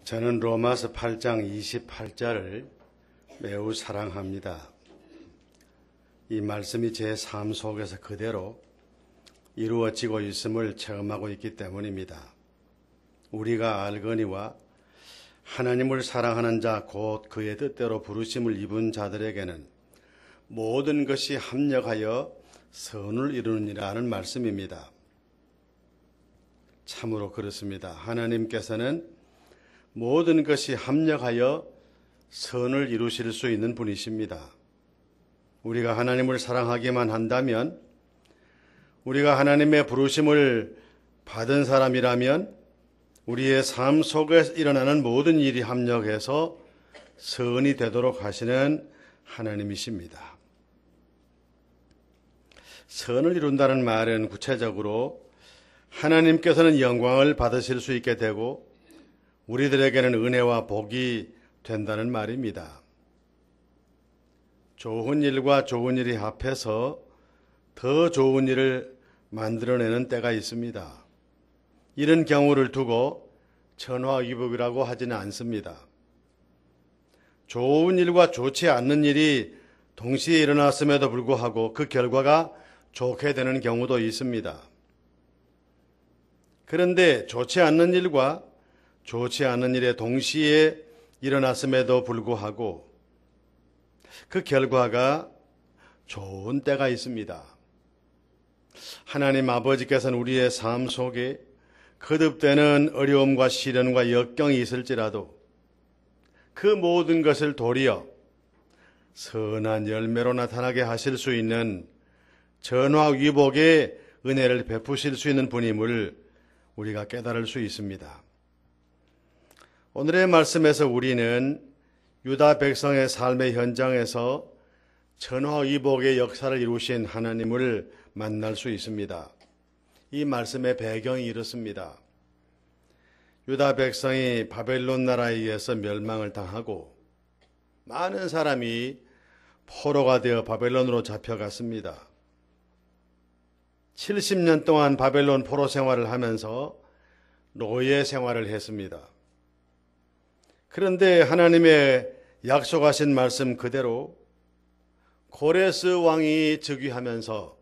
저는 로마서 8장 28절을 매우 사랑합니다. 이 말씀이 제 삶 속에서 그대로 이루어지고 있음을 체험하고 있기 때문입니다. 우리가 알거니와 하나님을 사랑하는 자 곧 그의 뜻대로 부르심을 입은 자들에게는 모든 것이 합력하여 선을 이루느니라는 말씀입니다. 참으로 그렇습니다. 하나님께서는 모든 것이 합력하여 선을 이루실 수 있는 분이십니다. 우리가 하나님을 사랑하기만 한다면, 우리가 하나님의 부르심을 받은 사람이라면 우리의 삶 속에서 일어나는 모든 일이 합력해서 선이 되도록 하시는 하나님이십니다. 선을 이룬다는 말은 구체적으로 하나님께서는 영광을 받으실 수 있게 되고 우리들에게는 은혜와 복이 된다는 말입니다. 좋은 일과 좋은 일이 합해서 더 좋은 일을 만들어내는 때가 있습니다. 이런 경우를 두고 천하위복이라고 하지는 않습니다. 좋은 일과 좋지 않는 일이 동시에 일어났음에도 불구하고 그 결과가 좋게 되는 경우도 있습니다. 그런데 좋지 않는 일과 좋지 않은 일에 동시에 일어났음에도 불구하고 그 결과가 좋은 때가 있습니다. 하나님 아버지께서는 우리의 삶 속에 거듭되는 어려움과 시련과 역경이 있을지라도 그 모든 것을 도리어 선한 열매로 나타나게 하실 수 있는 전화위복의 은혜를 베푸실 수 있는 분임을 우리가 깨달을 수 있습니다. 오늘의 말씀에서 우리는 유다 백성의 삶의 현장에서 전화위복의 역사를 이루신 하나님을 만날 수 있습니다. 이 말씀의 배경이 이렇습니다. 유다 백성이 바벨론 나라에 의해서 멸망을 당하고 많은 사람이 포로가 되어 바벨론으로 잡혀갔습니다. 70년 동안 바벨론 포로 생활을 하면서 노예 생활을 했습니다. 그런데 하나님의 약속하신 말씀 그대로 고레스 왕이 즉위하면서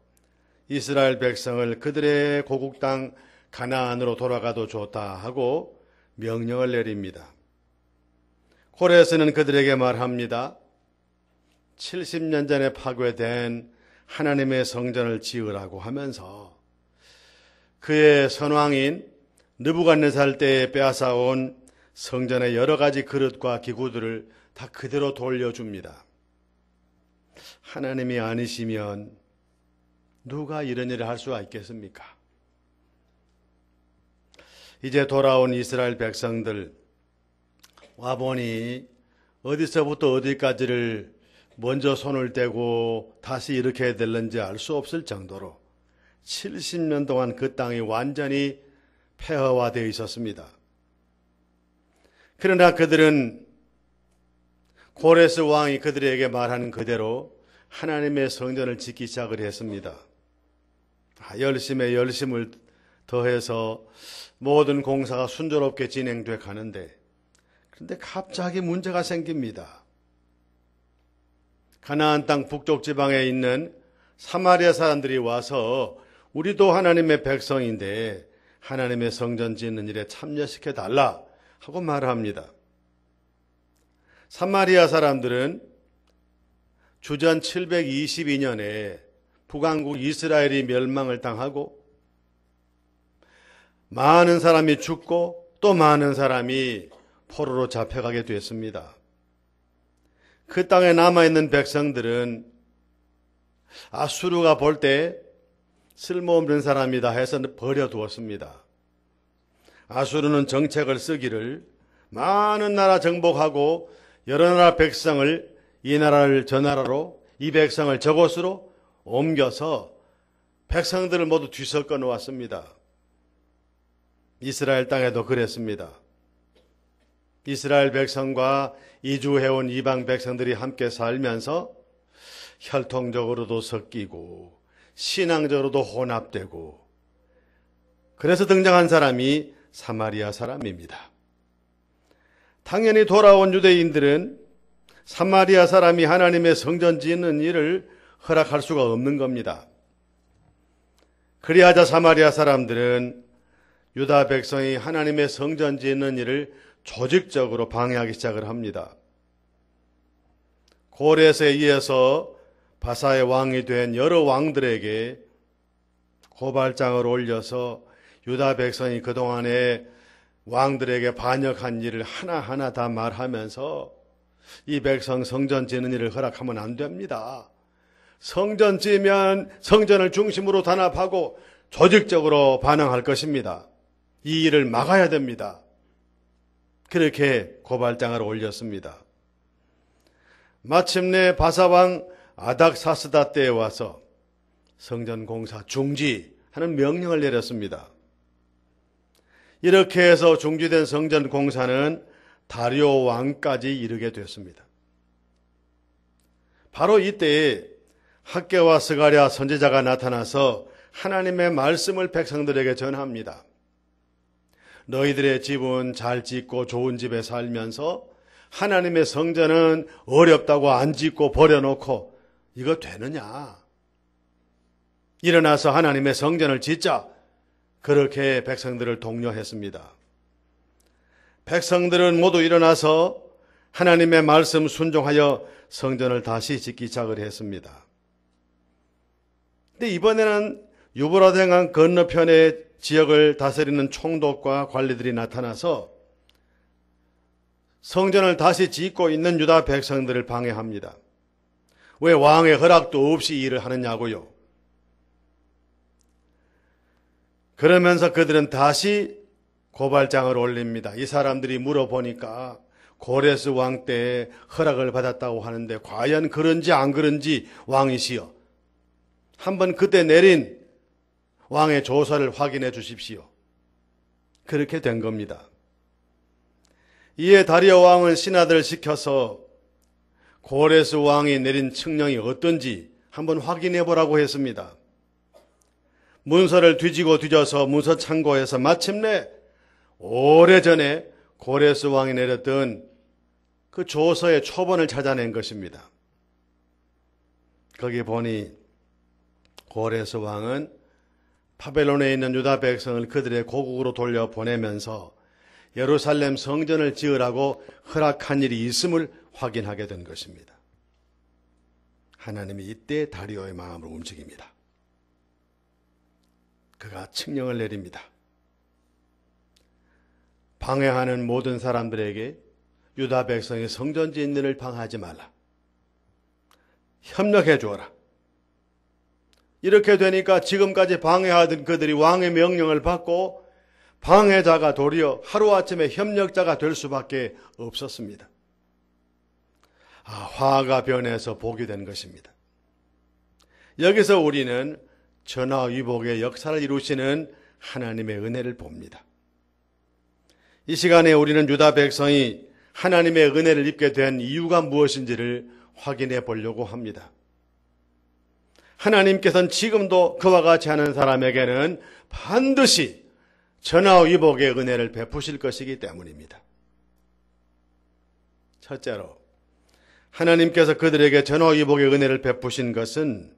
이스라엘 백성을 그들의 고국 땅 가나안으로 돌아가도 좋다 하고 명령을 내립니다. 고레스는 그들에게 말합니다. 70년 전에 파괴된 하나님의 성전을 지으라고 하면서 그의 선왕인 느부갓네살 때에 빼앗아온 성전의 여러 가지 그릇과 기구들을 다 그대로 돌려줍니다. 하나님이 아니시면 누가 이런 일을 할 수가 있겠습니까? 이제 돌아온 이스라엘 백성들 와보니 어디서부터 어디까지를 먼저 손을 떼고 다시 일으켜야 될는지 알 수 없을 정도로 70년 동안 그 땅이 완전히 폐허화되어 있었습니다. 그러나 그들은 고레스 왕이 그들에게 말하는 그대로 하나님의 성전을 짓기 시작을 했습니다. 열심에 열심을 더해서 모든 공사가 순조롭게 진행돼 가는데 그런데 갑자기 문제가 생깁니다. 가나안 땅 북쪽 지방에 있는 사마리아 사람들이 와서 우리도 하나님의 백성인데 하나님의 성전 짓는 일에 참여시켜달라 하고 말합니다. 사마리아 사람들은 주전 722년에 북왕국 이스라엘이 멸망을 당하고 많은 사람이 죽고 또 많은 사람이 포로로 잡혀가게 됐습니다. 그 땅에 남아있는 백성들은 아수르가 볼 때 쓸모없는 사람이다 해서 버려두었습니다. 아수르는 정책을 쓰기를 많은 나라 정복하고 여러 나라 백성을 이 나라를 저 나라로 이 백성을 저곳으로 옮겨서 백성들을 모두 뒤섞어 놓았습니다. 이스라엘 땅에도 그랬습니다. 이스라엘 백성과 이주해온 이방 백성들이 함께 살면서 혈통적으로도 섞이고 신앙적으로도 혼합되고 그래서 등장한 사람이 사마리아 사람입니다. 당연히 돌아온 유대인들은 사마리아 사람이 하나님의 성전 짓는 일을 허락할 수가 없는 겁니다. 그리하자 사마리아 사람들은 유다 백성이 하나님의 성전 짓는 일을 조직적으로 방해하기 시작을 합니다. 고레스에 의해서 바사의 왕이 된 여러 왕들에게 고발장을 올려서 유다 백성이 그동안에 왕들에게 반역한 일을 하나하나 다 말하면서 이 백성 성전 짓는 일을 허락하면 안 됩니다. 성전 지으면 성전을 중심으로 단합하고 조직적으로 반항할 것입니다. 이 일을 막아야 됩니다. 그렇게 고발장을 올렸습니다. 마침내 바사왕 아닥사스다 때에 와서 성전 공사 중지하는 명령을 내렸습니다. 이렇게 해서 중지된 성전 공사는 다리오 왕까지 이르게 됐습니다. 바로 이때에 학개와 스가랴 선지자가 나타나서 하나님의 말씀을 백성들에게 전합니다. 너희들의 집은 잘 짓고 좋은 집에 살면서 하나님의 성전은 어렵다고 안 짓고 버려놓고 이거 되느냐? 일어나서 하나님의 성전을 짓자. 그렇게 백성들을 독려했습니다. 백성들은 모두 일어나서 하나님의 말씀 순종하여 성전을 다시 짓기 시작을 했습니다. 근데 이번에는 유브라데강 건너편의 지역을 다스리는 총독과 관리들이 나타나서 성전을 다시 짓고 있는 유다 백성들을 방해합니다. 왜 왕의 허락도 없이 일을 하느냐고요. 그러면서 그들은 다시 고발장을 올립니다. 이 사람들이 물어보니까 고레스 왕 때 허락을 받았다고 하는데 과연 그런지 안 그런지 왕이시여. 한번 그때 내린 왕의 조서를 확인해 주십시오. 그렇게 된 겁니다. 이에 다리오 왕은 신하들을 시켜서 고레스 왕이 내린 칙령이 어떤지 한번 확인해 보라고 했습니다. 문서를 뒤지고 뒤져서 문서 창고에서 마침내 오래전에 고레스 왕이 내렸던 그 조서의 초본을 찾아낸 것입니다. 거기 보니 고레스 왕은 바벨론에 있는 유다 백성을 그들의 고국으로 돌려보내면서 예루살렘 성전을 지으라고 허락한 일이 있음을 확인하게 된 것입니다. 하나님이 이때 다리오의 마음을 움직입니다. 그가 칙령을 내립니다. 방해하는 모든 사람들에게 유다 백성의 성전 짓는 일을 방해하지 말라. 협력해 주어라. 이렇게 되니까 지금까지 방해하던 그들이 왕의 명령을 받고 방해자가 도리어 하루아침에 협력자가 될 수밖에 없었습니다. 화가 변해서 복이 된 것입니다. 여기서 우리는 전화위복의 역사를 이루시는 하나님의 은혜를 봅니다. 이 시간에 우리는 유다 백성이 하나님의 은혜를 입게 된 이유가 무엇인지를 확인해 보려고 합니다. 하나님께서는 지금도 그와 같이 하는 사람에게는 반드시 전화위복의 은혜를 베푸실 것이기 때문입니다. 첫째로 하나님께서 그들에게 전화위복의 은혜를 베푸신 것은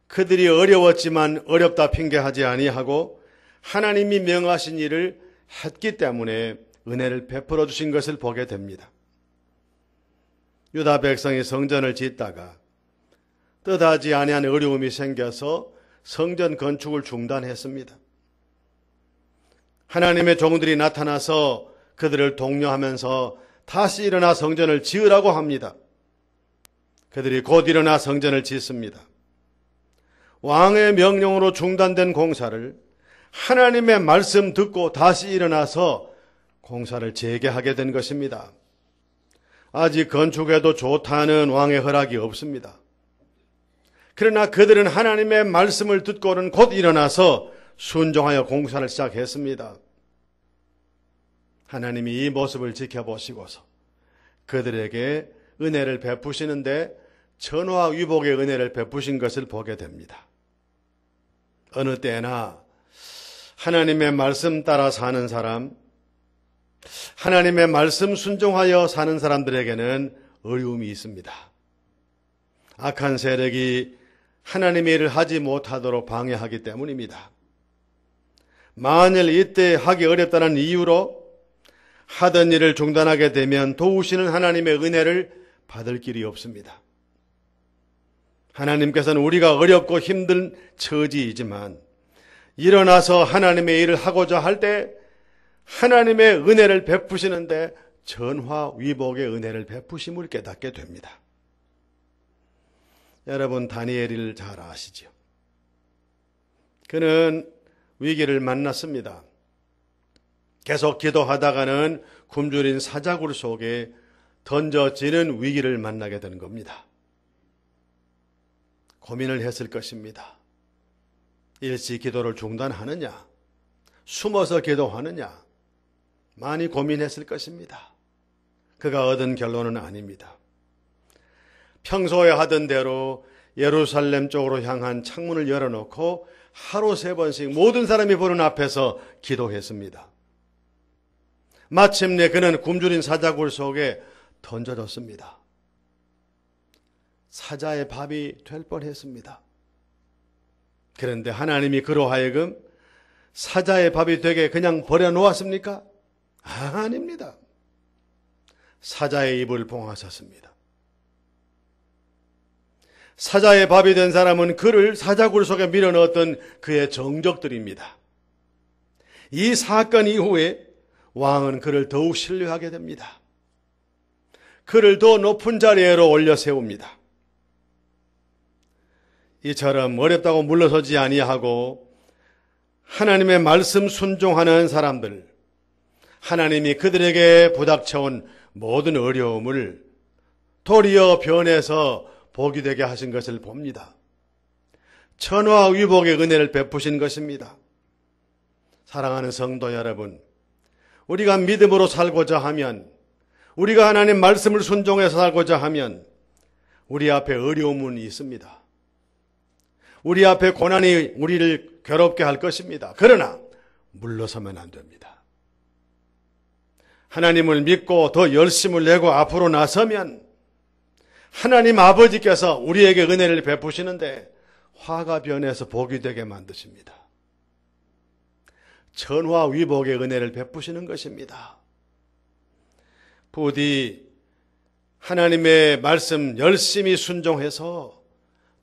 그들이 어려웠지만 어렵다 핑계하지 아니하고 하나님이 명하신 일을 했기 때문에 은혜를 베풀어 주신 것을 보게 됩니다. 유다 백성이 성전을 짓다가 뜻하지 아니한 어려움이 생겨서 성전 건축을 중단했습니다. 하나님의 종들이 나타나서 그들을 독려하면서 다시 일어나 성전을 지으라고 합니다. 그들이 곧 일어나 성전을 짓습니다. 왕의 명령으로 중단된 공사를 하나님의 말씀 듣고 다시 일어나서 공사를 재개하게 된 것입니다. 아직 건축에도 좋다는 왕의 허락이 없습니다. 그러나 그들은 하나님의 말씀을 듣고는 곧 일어나서 순종하여 공사를 시작했습니다. 하나님이 이 모습을 지켜보시고서 그들에게 은혜를 베푸시는데 전화위복의 은혜를 베푸신 것을 보게 됩니다. 어느 때나 하나님의 말씀 따라 사는 사람, 하나님의 말씀 순종하여 사는 사람들에게는 어려움이 있습니다. 악한 세력이 하나님의 일을 하지 못하도록 방해하기 때문입니다. 만일 이때 하기 어렵다는 이유로 하던 일을 중단하게 되면 도우시는 하나님의 은혜를 받을 길이 없습니다. 하나님께서는 우리가 어렵고 힘든 처지이지만 일어나서 하나님의 일을 하고자 할 때 하나님의 은혜를 베푸시는데 전화위복의 은혜를 베푸심을 깨닫게 됩니다. 여러분, 다니엘을 잘 아시죠? 그는 위기를 만났습니다. 계속 기도하다가는 굶주린 사자굴 속에 던져지는 위기를 만나게 되는 겁니다. 고민을 했을 것입니다. 일시 기도를 중단하느냐, 숨어서 기도하느냐, 많이 고민했을 것입니다. 그가 얻은 결론은 아닙니다. 평소에 하던 대로 예루살렘 쪽으로 향한 창문을 열어놓고 하루 3번씩 모든 사람이 보는 앞에서 기도했습니다. 마침내 그는 굶주린 사자굴 속에 던져졌습니다. 사자의 밥이 될 뻔했습니다. 그런데 하나님이 그로 하여금 사자의 밥이 되게 그냥 버려놓았습니까? 아닙니다. 사자의 입을 봉하셨습니다. 사자의 밥이 된 사람은 그를 사자굴 속에 밀어넣었던 그의 정적들입니다. 이 사건 이후에 왕은 그를 더욱 신뢰하게 됩니다. 그를 더 높은 자리로 올려 세웁니다. 이처럼 어렵다고 물러서지 아니하고 하나님의 말씀 순종하는 사람들, 하나님이 그들에게 부닥쳐온 모든 어려움을 도리어 변해서 복이 되게 하신 것을 봅니다. 천하위복의 은혜를 베푸신 것입니다. 사랑하는 성도 여러분, 우리가 믿음으로 살고자 하면, 우리가 하나님 말씀을 순종해서 살고자 하면 우리 앞에 어려움은 있습니다. 우리 앞에 고난이 우리를 괴롭게 할 것입니다. 그러나 물러서면 안 됩니다. 하나님을 믿고 더 열심을 내고 앞으로 나서면 하나님 아버지께서 우리에게 은혜를 베푸시는데 화가 변해서 복이 되게 만드십니다. 천화위복의 은혜를 베푸시는 것입니다. 부디 하나님의 말씀 열심히 순종해서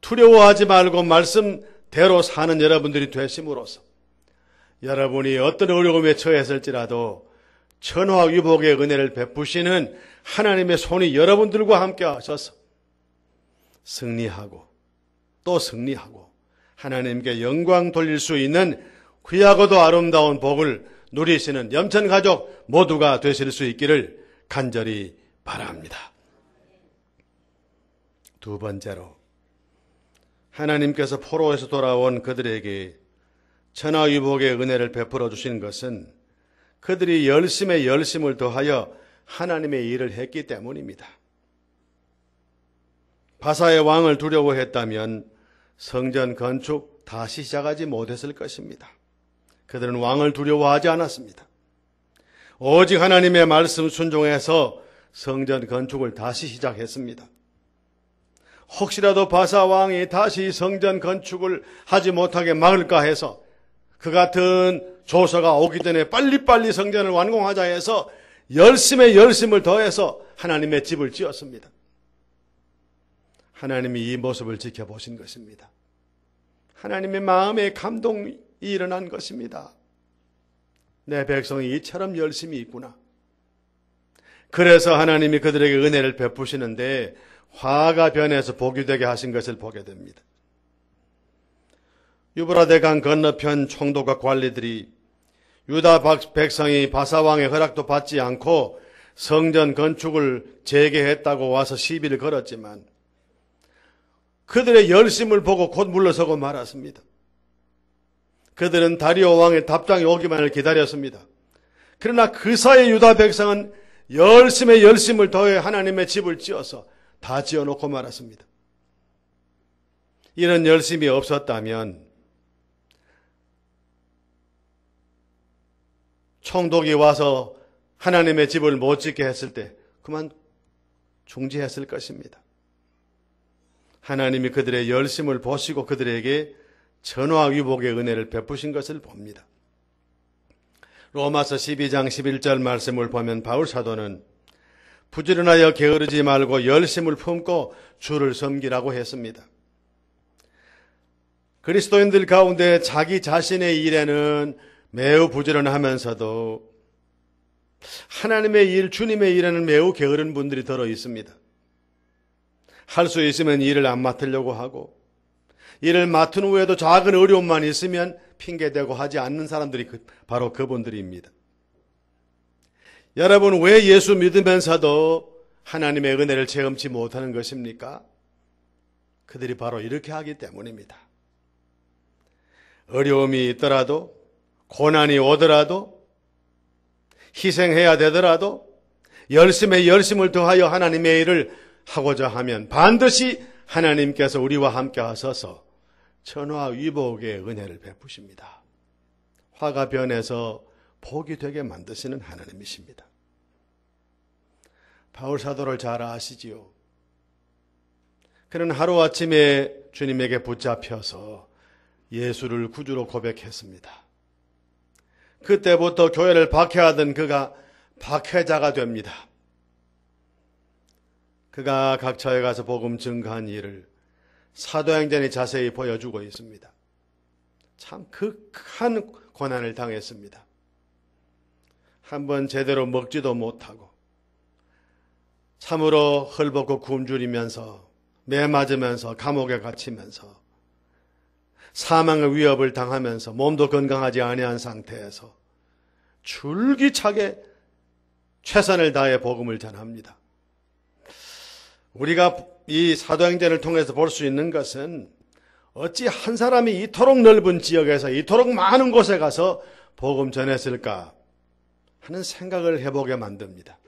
두려워하지 말고 말씀대로 사는 여러분들이 되심으로써 여러분이 어떤 어려움에 처했을지라도 천화위복의 은혜를 베푸시는 하나님의 손이 여러분들과 함께 하셔서 승리하고 또 승리하고 하나님께 영광 돌릴 수 있는 귀하고도 아름다운 복을 누리시는 염천가족 모두가 되실 수 있기를 간절히 바랍니다. 두 번째로, 하나님께서 포로에서 돌아온 그들에게 천하위복의 은혜를 베풀어 주신 것은 그들이 열심에 열심을 더하여 하나님의 일을 했기 때문입니다. 바사의 왕을 두려워했다면 성전 건축 다시 시작하지 못했을 것입니다. 그들은 왕을 두려워하지 않았습니다. 오직 하나님의 말씀 순종해서 성전 건축을 다시 시작했습니다. 혹시라도 바사 왕이 다시 성전 건축을 하지 못하게 막을까 해서 그 같은 조서가 오기 전에 빨리빨리 성전을 완공하자 해서 열심에 열심을 더해서 하나님의 집을 지었습니다. 하나님이 이 모습을 지켜보신 것입니다. 하나님의 마음에 감동이 일어난 것입니다. 내 백성이 이처럼 열심히 있구나. 그래서 하나님이 그들에게 은혜를 베푸시는데 화가 변해서 복이 되게 하신 것을 보게 됩니다. 유브라데강 건너편 총독과 관리들이 유다 백성이 바사왕의 허락도 받지 않고 성전 건축을 재개했다고 와서 시비를 걸었지만 그들의 열심을 보고 곧 물러서고 말았습니다. 그들은 다리오 왕의 답장이 오기만을 기다렸습니다. 그러나 그 사이 유다 백성은 열심에 열심을 더해 하나님의 집을 지어서 다 지어놓고 말았습니다. 이런 열심이 없었다면 총독이 와서 하나님의 집을 못 짓게 했을 때 그만 중지했을 것입니다. 하나님이 그들의 열심을 보시고 그들에게 전화 위복의 은혜를 베푸신 것을 봅니다. 로마서 12장 11절 말씀을 보면 바울 사도는 부지런하여 게으르지 말고 열심을 품고 주를 섬기라고 했습니다. 그리스도인들 가운데 자기 자신의 일에는 매우 부지런하면서도 하나님의 일, 주님의 일에는 매우 게으른 분들이 들어 있습니다. 할 수 있으면 일을 안 맡으려고 하고 일을 맡은 후에도 작은 어려움만 있으면 핑계대고 하지 않는 사람들이 바로 그분들입니다. 여러분, 왜 예수 믿으면서도 하나님의 은혜를 체험치 못하는 것입니까? 그들이 바로 이렇게 하기 때문입니다. 어려움이 있더라도, 고난이 오더라도, 희생해야 되더라도 열심에 열심을 더하여 하나님의 일을 하고자 하면 반드시 하나님께서 우리와 함께 하셔서 천화 위복의 은혜를 베푸십니다. 화가 변해서 복이 되게 만드시는 하나님이십니다. 바울 사도를 잘 아시지요. 그는 하루아침에 주님에게 붙잡혀서 예수를 구주로 고백했습니다. 그때부터 교회를 박해하던 그가 박해자가 됩니다. 그가 각처에 가서 복음 증거한 일을 사도행전이 자세히 보여주고 있습니다. 참 극한 고난을 당했습니다. 한번 제대로 먹지도 못하고 참으로 헐벗고 굶주리면서 매 맞으면서 감옥에 갇히면서 사망의 위협을 당하면서 몸도 건강하지 아니한 상태에서 줄기차게 최선을 다해 복음을 전합니다. 우리가 이 사도행전을 통해서 볼 수 있는 것은 어찌 한 사람이 이토록 넓은 지역에서 이토록 많은 곳에 가서 복음 전했을까 하는 생각을 해보게 만듭니다.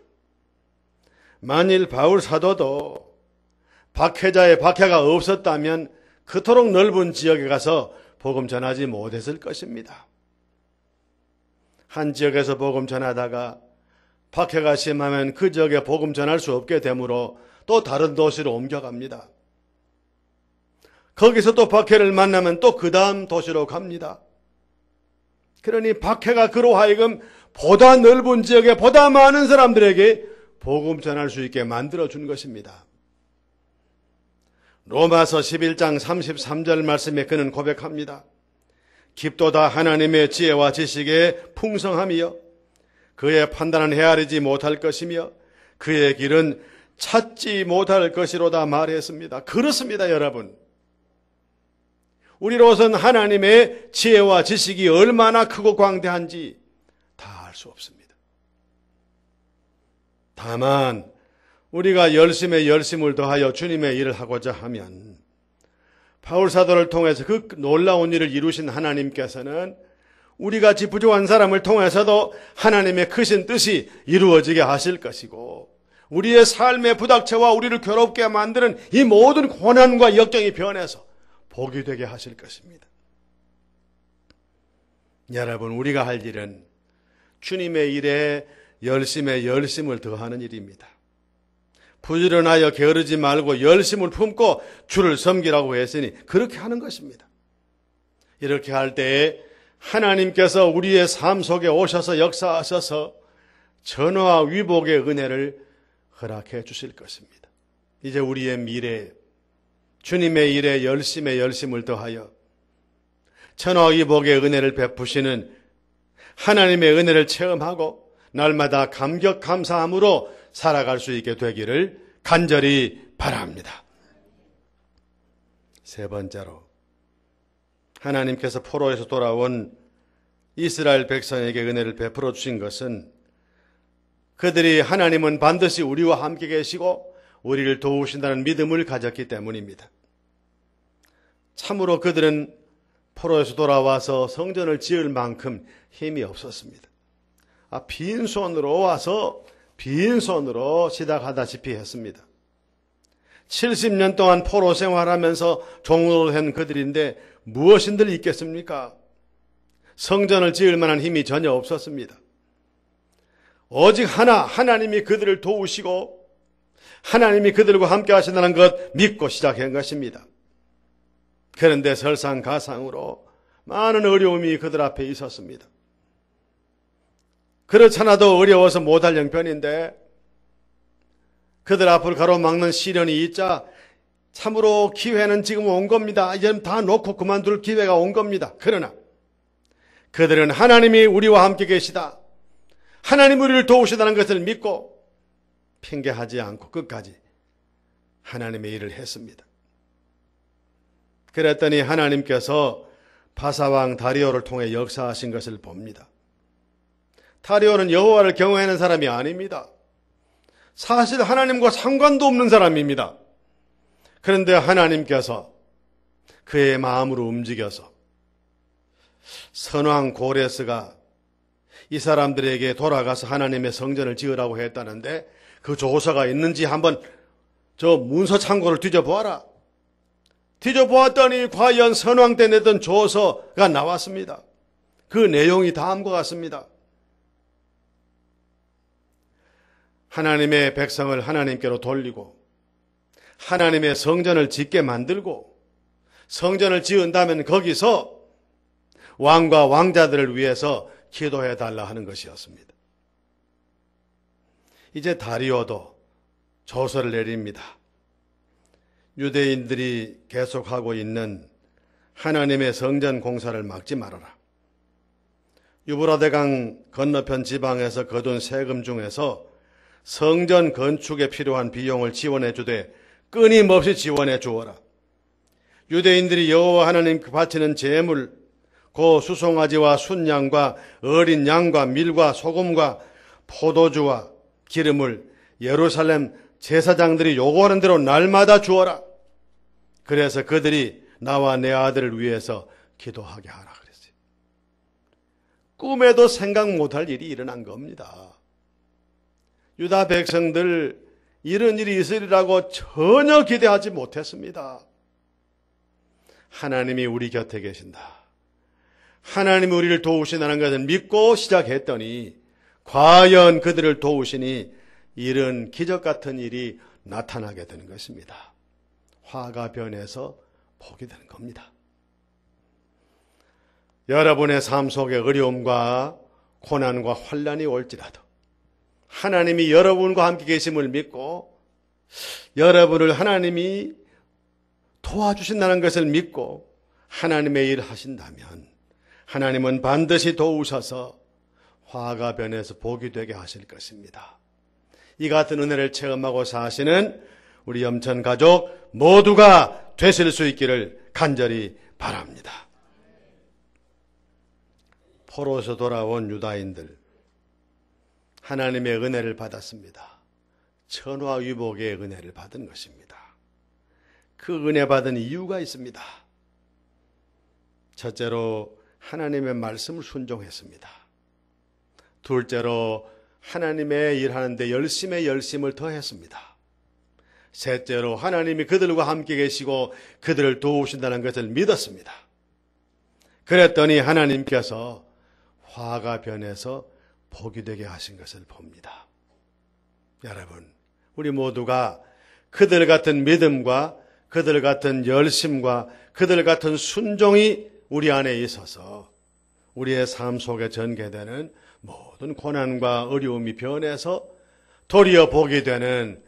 만일 바울 사도도 박해자의 박해가 없었다면 그토록 넓은 지역에 가서 복음 전하지 못했을 것입니다. 한 지역에서 복음 전하다가 박해가 심하면 그 지역에 복음 전할 수 없게 되므로 또 다른 도시로 옮겨갑니다. 거기서 또 박해를 만나면 또 그 다음 도시로 갑니다. 그러니 박해가 그로 하여금 보다 넓은 지역에 보다 많은 사람들에게 복음 전할 수 있게 만들어준 것입니다. 로마서 11장 33절 말씀에 그는 고백합니다. 깊도다 하나님의 지혜와 지식의 풍성함이여 그의 판단은 헤아리지 못할 것이며 그의 길은 찾지 못할 것이로다 말했습니다. 그렇습니다, 여러분. 우리로선 하나님의 지혜와 지식이 얼마나 크고 광대한지 다 알 수 없습니다. 다만 우리가 열심에 열심을 더하여 주님의 일을 하고자 하면 바울 사도를 통해서 그 놀라운 일을 이루신 하나님께서는 우리같이 부족한 사람을 통해서도 하나님의 크신 뜻이 이루어지게 하실 것이고 우리의 삶의 부닥쳐와 우리를 괴롭게 만드는 이 모든 고난과 역경이 변해서 복이 되게 하실 것입니다. 여러분, 우리가 할 일은 주님의 일에 열심에 열심을 더하는 일입니다. 부지런하여 게으르지 말고 열심을 품고 주를 섬기라고 했으니 그렇게 하는 것입니다. 이렇게 할 때에 하나님께서 우리의 삶 속에 오셔서 역사하셔서 전화와 위복의 은혜를 허락해 주실 것입니다. 이제 우리의 미래, 주님의 일에 열심에 열심을 더하여 전화와 위복의 은혜를 베푸시는 하나님의 은혜를 체험하고 날마다 감격 감사함으로 살아갈 수 있게 되기를 간절히 바랍니다. 세 번째로 하나님께서 포로에서 돌아온 이스라엘 백성에게 은혜를 베풀어 주신 것은 그들이 하나님은 반드시 우리와 함께 계시고 우리를 도우신다는 믿음을 가졌기 때문입니다. 참으로 그들은 포로에서 돌아와서 성전을 지을 만큼 힘이 없었습니다. 빈손으로 와서 빈손으로 시작하다시피 했습니다. 70년 동안 포로 생활하면서 종으로 한 그들인데 무엇인들 있겠습니까? 성전을 지을 만한 힘이 전혀 없었습니다. 오직 하나님이 그들을 도우시고 하나님이 그들과 함께 하신다는 것 믿고 시작한 것입니다. 그런데 설상가상으로 많은 어려움이 그들 앞에 있었습니다. 그렇잖아도 어려워서 못할 형편인데 그들 앞을 가로막는 시련이 있자 참으로 기회는 지금 온 겁니다. 이제는 다 놓고 그만둘 기회가 온 겁니다. 그러나 그들은 하나님이 우리와 함께 계시다, 하나님 우리를 도우시다는 것을 믿고 핑계하지 않고 끝까지 하나님의 일을 했습니다. 그랬더니 하나님께서 바사왕 다리오를 통해 역사하신 것을 봅니다. 다리오는 여호와를 경외하는 사람이 아닙니다. 사실 하나님과 상관도 없는 사람입니다. 그런데 하나님께서 그의 마음으로 움직여서 선왕 고레스가 이 사람들에게 돌아가서 하나님의 성전을 지으라고 했다는데 그 조서가 있는지 한번 저 문서 창고를 뒤져보아라. 뒤져보았더니 과연 선왕 때 냈던 조서가 나왔습니다. 그 내용이 다음과 같습니다. 하나님의 백성을 하나님께로 돌리고 하나님의 성전을 짓게 만들고 성전을 지은다면 거기서 왕과 왕자들을 위해서 기도해달라 하는 것이었습니다. 이제 다리오도 조서를 내립니다. 유대인들이 계속하고 있는 하나님의 성전 공사를 막지 말아라. 유브라데강 건너편 지방에서 거둔 세금 중에서 성전 건축에 필요한 비용을 지원해 주되 끊임없이 지원해 주어라. 유대인들이 여호와 하나님께 바치는 제물, 고 수송아지와 순양과 어린 양과 밀과 소금과 포도주와 기름을 예루살렘 제사장들이 요구하는 대로 날마다 주어라. 그래서 그들이 나와 내 아들을 위해서 기도하게 하라 그랬어요. 꿈에도 생각 못할 일이 일어난 겁니다. 유다 백성들 이런 일이 있으리라고 전혀 기대하지 못했습니다. 하나님이 우리 곁에 계신다, 하나님이 우리를 도우신다는 것을 믿고 시작했더니 과연 그들을 도우시니 이런 기적 같은 일이 나타나게 되는 것입니다. 화가 변해서 복이 되는 겁니다. 여러분의 삶 속에 어려움과 고난과 환난이 올지라도 하나님이 여러분과 함께 계심을 믿고 여러분을 하나님이 도와주신다는 것을 믿고 하나님의 일을 하신다면 하나님은 반드시 도우셔서 화가 변해서 복이 되게 하실 것입니다. 이 같은 은혜를 체험하고 사시는 우리 염천 가족 모두가 되실 수 있기를 간절히 바랍니다. 포로에서 돌아온 유다인들 하나님의 은혜를 받았습니다. 천하위복의 은혜를 받은 것입니다. 그 은혜 받은 이유가 있습니다. 첫째로 하나님의 말씀을 순종했습니다. 둘째로 하나님의 일하는데 열심을 더했습니다. 셋째로 하나님이 그들과 함께 계시고 그들을 도우신다는 것을 믿었습니다. 그랬더니 하나님께서 화가 변해서 복이 되게 하신 것을 봅니다. 여러분, 우리 모두가 그들 같은 믿음과 그들 같은 열심과 그들 같은 순종이 우리 안에 있어서 우리의 삶 속에 전개되는 모든 고난과 어려움이 변해서 도리어 복이 되는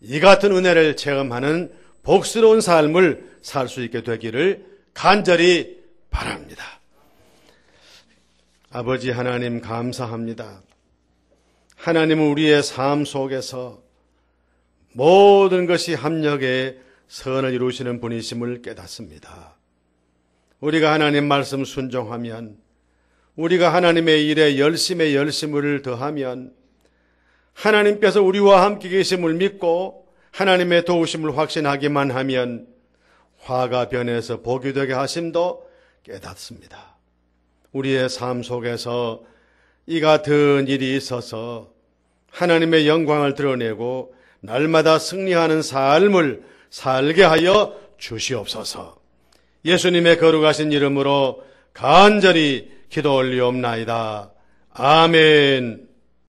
이 같은 은혜를 체험하는 복스러운 삶을 살 수 있게 되기를 간절히 바랍니다. 아버지 하나님 감사합니다. 하나님은 우리의 삶 속에서 모든 것이 합력해 선을 이루시는 분이심을 깨닫습니다. 우리가 하나님 말씀 순종하면, 우리가 하나님의 일에 열심을 더하면 하나님께서 우리와 함께 계심을 믿고 하나님의 도우심을 확신하기만 하면 화가 변해서 복이 되게 하심도 깨닫습니다. 우리의 삶 속에서 이 같은 일이 있어서 하나님의 영광을 드러내고 날마다 승리하는 삶을 살게 하여 주시옵소서. 예수님의 거룩하신 이름으로 간절히 기도 올리옵나이다. 아멘.